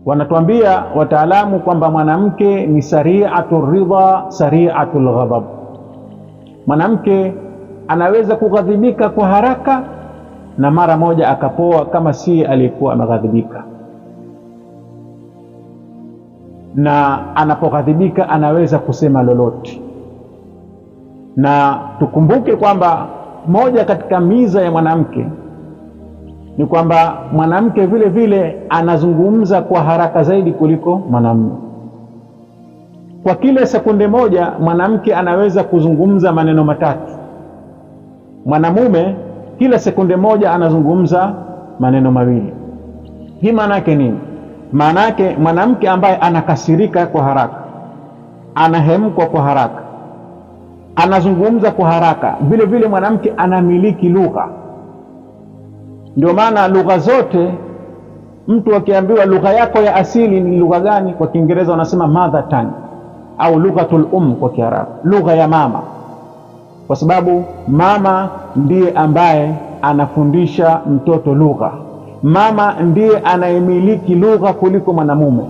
Wanatuambia wataalamu kwamba mwanamke ni sari'atul ridha, sari'atul ghadab. Mwanamke anaweza kughadhibika kwa haraka na mara moja akapoa kama si aliyekuwa ameghadhibika, na anapoghadhibika anaweza kusema lolote. Na tukumbuke kwamba moja katika miza ya mwanamke ni kwamba mwanamke vile vile anazungumza kwa haraka zaidi kuliko mwanamume. Kwa kila sekunde moja mwanamke anaweza kuzungumza maneno matatu. Mwanamume kila sekunde moja anazungumza maneno mawili. Hii maana yake nini? Maana yake mwanamke ambaye anakasirika kwa haraka, anahemkwa kwa haraka, anazungumza kwa haraka, vile vile mwanamke anamiliki lugha. Ndio maana lugha zote, mtu akiambiwa lugha yako ya asili ni lugha gani, kwa Kiingereza wanasema mother tongue au lughatul kwa Kiarabu, lugha ya mama, kwa sababu mama ndiye ambaye anafundisha mtoto lugha. Mama ndiye anayemiliki lugha kuliko mwanamume.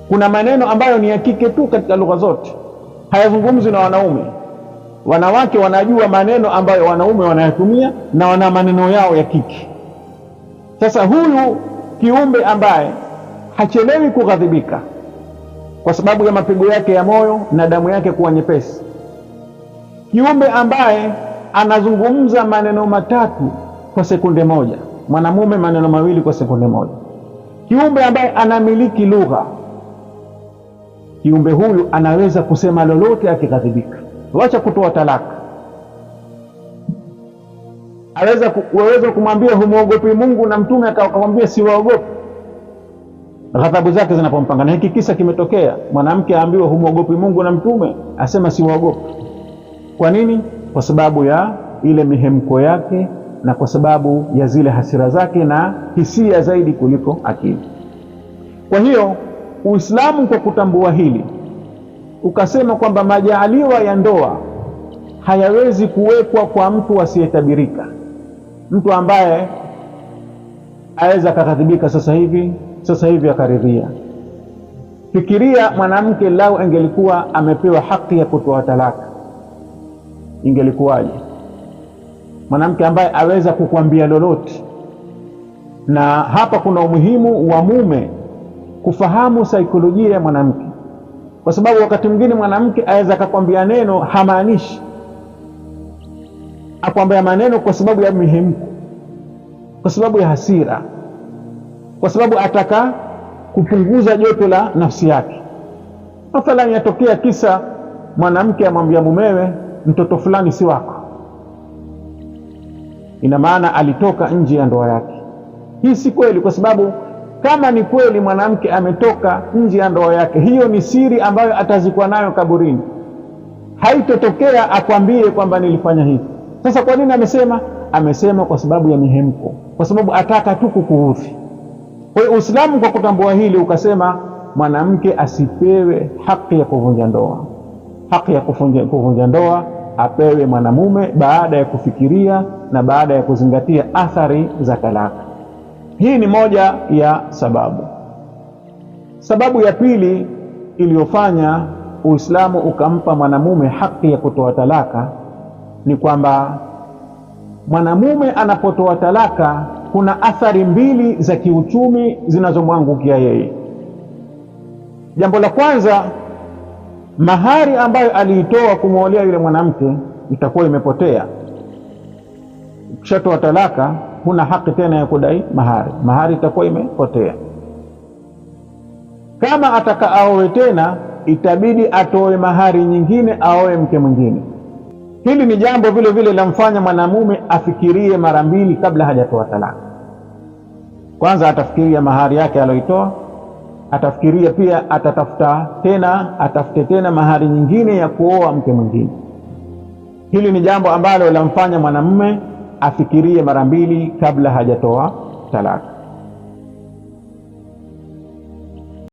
Kuna maneno ambayo ni ya kike tu katika lugha zote, hayazungumzwi na wanaume. Wanawake wanajua maneno ambayo wanaume wanayatumia na wana maneno yao ya kike. Sasa huyu kiumbe ambaye hachelewi kughadhibika kwa sababu ya mapigo yake ya moyo na damu yake kuwa nyepesi, kiumbe ambaye anazungumza maneno matatu kwa sekunde moja, mwanamume maneno mawili kwa sekunde moja, kiumbe ambaye anamiliki lugha, kiumbe huyu anaweza kusema lolote akighadhibika. Wacha kutoa talaka, waweza kumwambia humuogopi Mungu na mtume akamwambia siwaogopi, ghadhabu zake zinapompanga. Na hiki kisa kimetokea, mwanamke aambiwa humuogopi Mungu na mtume asema siwaogopi. Kwa nini? Kwa sababu ya ile mihemko yake na kwa sababu ya zile hasira zake na hisia zaidi kuliko akili. Kwa hiyo Uislamu kwa kutambua hili ukasema kwamba majaaliwa ya ndoa hayawezi kuwekwa kwa mtu asiyetabirika, mtu ambaye aweza akaghadhibika sasa hivi akaridhia. Fikiria mwanamke lau angelikuwa amepewa haki ya kutoa talaka, ingelikuwaje? Mwanamke ambaye aweza kukwambia lolote. Na hapa kuna umuhimu wa mume kufahamu saikolojia ya mwanamke, kwa sababu wakati mwingine mwanamke aweza akakwambia neno hamaanishi, akwambia maneno kwa sababu ya mihemko, kwa sababu ya hasira, kwa sababu ataka kupunguza joto la nafsi yake. Mathalan, yatokea kisa mwanamke amwambia mumewe mtoto fulani si wako, ina maana alitoka nje ya ndoa yake. Hii si kweli, kwa sababu kama ni kweli mwanamke ametoka nje ya ndoa yake, hiyo ni siri ambayo atazikwa nayo kaburini. Haitotokea akwambie kwamba nilifanya hivi. Sasa kwa nini amesema? Amesema kwa sababu ya mihemko, kwa sababu ataka tu kukuudhi. Kwa hiyo Uislamu kwa kutambua hili ukasema mwanamke asipewe haki ya kuvunja ndoa. Haki ya kuvunja ndoa apewe mwanamume baada ya kufikiria na baada ya kuzingatia athari za talaka. Hii ni moja ya sababu. Sababu ya pili iliyofanya Uislamu ukampa mwanamume haki ya kutoa talaka ni kwamba mwanamume anapotoa talaka kuna athari mbili za kiuchumi zinazomwangukia yeye. Jambo la kwanza, mahari ambayo aliitoa kumwolea yule mwanamke itakuwa imepotea. Ukishatoa talaka huna haki tena ya kudai mahari itakuwa imepotea. Kama ataka aoe tena, itabidi atoe mahari nyingine, aoe mke mwingine. Hili ni jambo vile vile lamfanya mwanamume afikirie mara mbili kabla hajatoa talaka. Kwanza atafikiria mahari yake aliyoitoa, atafikiria pia atafute tena mahari nyingine ya kuoa mke mwingine. Hili ni jambo ambalo lamfanya mwanamume afikirie mara mbili kabla hajatoa talaka.